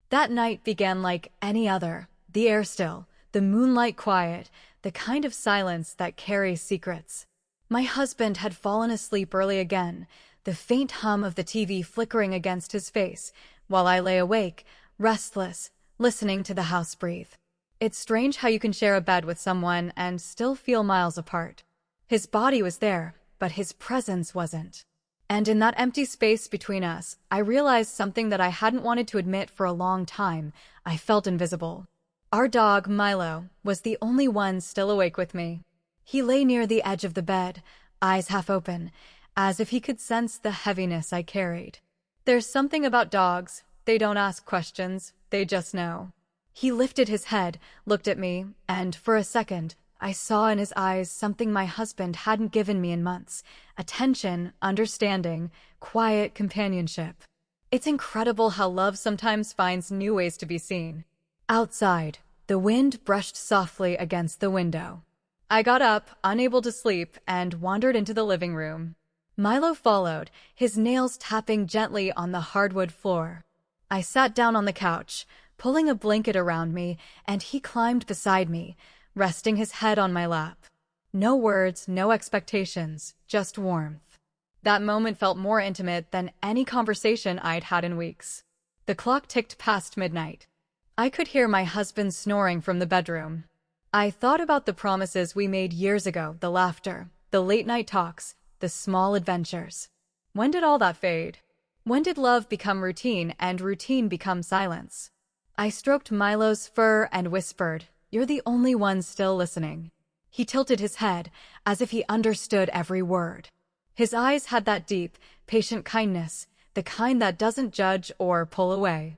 That night began like any other, the air still, the moonlight quiet, the kind of silence that carries secrets. My husband had fallen asleep early again, the faint hum of the TV flickering against his face, while I lay awake, restless, listening to the house breathe. It's strange how you can share a bed with someone and still feel miles apart. His body was there, but his presence wasn't. And in that empty space between us, I realized something that I hadn't wanted to admit for a long time. I felt invisible. Our dog, Milo, was the only one still awake with me. He lay near the edge of the bed, eyes half open, as if he could sense the heaviness I carried. There's something about dogs. They don't ask questions, they just know. He lifted his head, looked at me, and for a second, I saw in his eyes something my husband hadn't given me in months: attention, understanding, quiet companionship. It's incredible how love sometimes finds new ways to be seen. Outside, the wind brushed softly against the window. I got up, unable to sleep, and wandered into the living room. Milo followed, his nails tapping gently on the hardwood floor. I sat down on the couch, pulling a blanket around me, and he climbed beside me, resting his head on my lap. No words, no expectations, just warmth. That moment felt more intimate than any conversation I'd had in weeks. The clock ticked past midnight. I could hear my husband snoring from the bedroom. I thought about the promises we made years ago, the laughter, the late-night talks, the small adventures. When did all that fade? When did love become routine and routine become silence? I stroked Milo's fur and whispered, "You're the only one still listening." He tilted his head, as if he understood every word. His eyes had that deep, patient kindness, the kind that doesn't judge or pull away.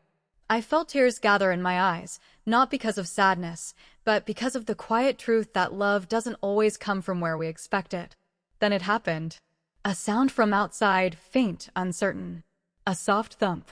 I felt tears gather in my eyes, not because of sadness, but because of the quiet truth that love doesn't always come from where we expect it. Then it happened. A sound from outside, faint, uncertain. A soft thump.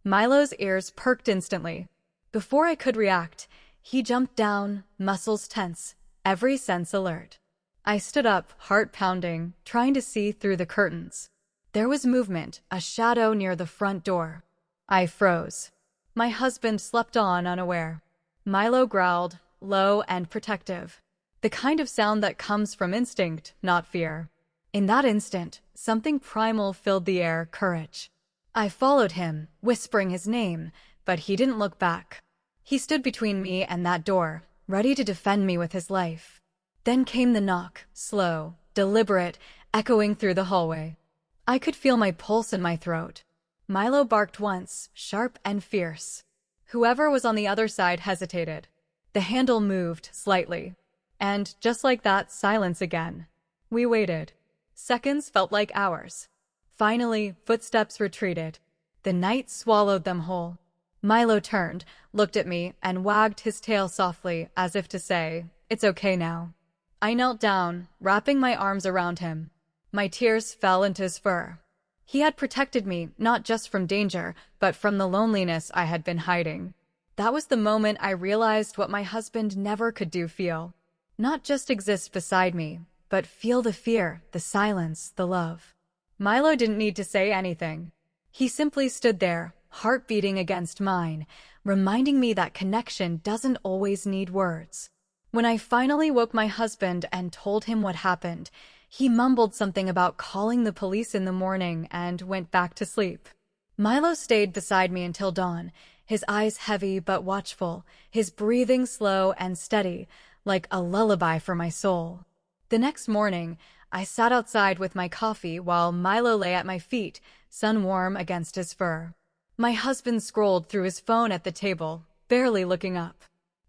Milo's ears perked instantly. Before I could react, he jumped down, muscles tense, every sense alert. I stood up, heart pounding, trying to see through the curtains. There was movement, a shadow near the front door. I froze. My husband slept on unaware. Milo growled, low and protective. The kind of sound that comes from instinct, not fear. In that instant, something primal filled the air, courage. I followed him, whispering his name, but he didn't look back. He stood between me and that door, ready to defend me with his life. Then came the knock, slow, deliberate, echoing through the hallway. I could feel my pulse in my throat. Milo barked once, sharp and fierce. Whoever was on the other side hesitated. The handle moved slightly. And just like that, silence again. We waited. Seconds felt like hours. Finally, footsteps retreated. The night swallowed them whole. Milo turned, looked at me, and wagged his tail softly, as if to say, "It's okay now." I knelt down, wrapping my arms around him. My tears fell into his fur. He had protected me, not just from danger, but from the loneliness I had been hiding. That was the moment I realized what my husband never could do: feel. Not just exist beside me, but feel the fear, the silence, the love. Milo didn't need to say anything. He simply stood there, heart beating against mine, reminding me that connection doesn't always need words. When I finally woke my husband and told him what happened, he mumbled something about calling the police in the morning and went back to sleep. Milo stayed beside me until dawn, his eyes heavy but watchful, his breathing slow and steady, like a lullaby for my soul. The next morning, I sat outside with my coffee while Milo lay at my feet, sun-warm against his fur. My husband scrolled through his phone at the table, barely looking up.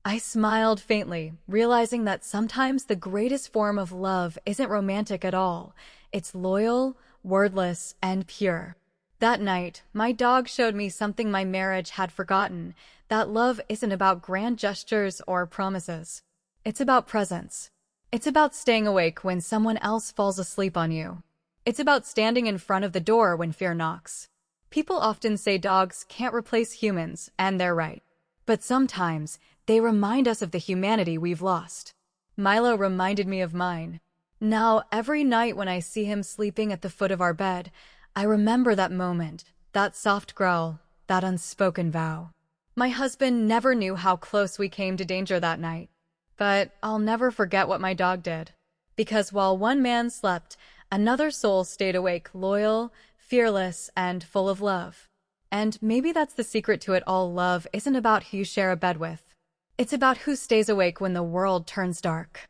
I smiled faintly, realizing that sometimes the greatest form of love isn't romantic at all. It's loyal, wordless, and pure. That night, my dog showed me something my marriage had forgotten: that love isn't about grand gestures or promises. It's about presence. It's about staying awake when someone else falls asleep on you. It's about standing in front of the door when fear knocks. People often say dogs can't replace humans, and they're right. But sometimes, they remind us of the humanity we've lost. Milo reminded me of mine. Now, every night when I see him sleeping at the foot of our bed, I remember that moment, that soft growl, that unspoken vow. My husband never knew how close we came to danger that night. But I'll never forget what my dog did. Because while one man slept, another soul stayed awake, loyal, fearless, and full of love. And maybe that's the secret to it all. Love isn't about who you share a bed with. It's about who stays awake when the world turns dark.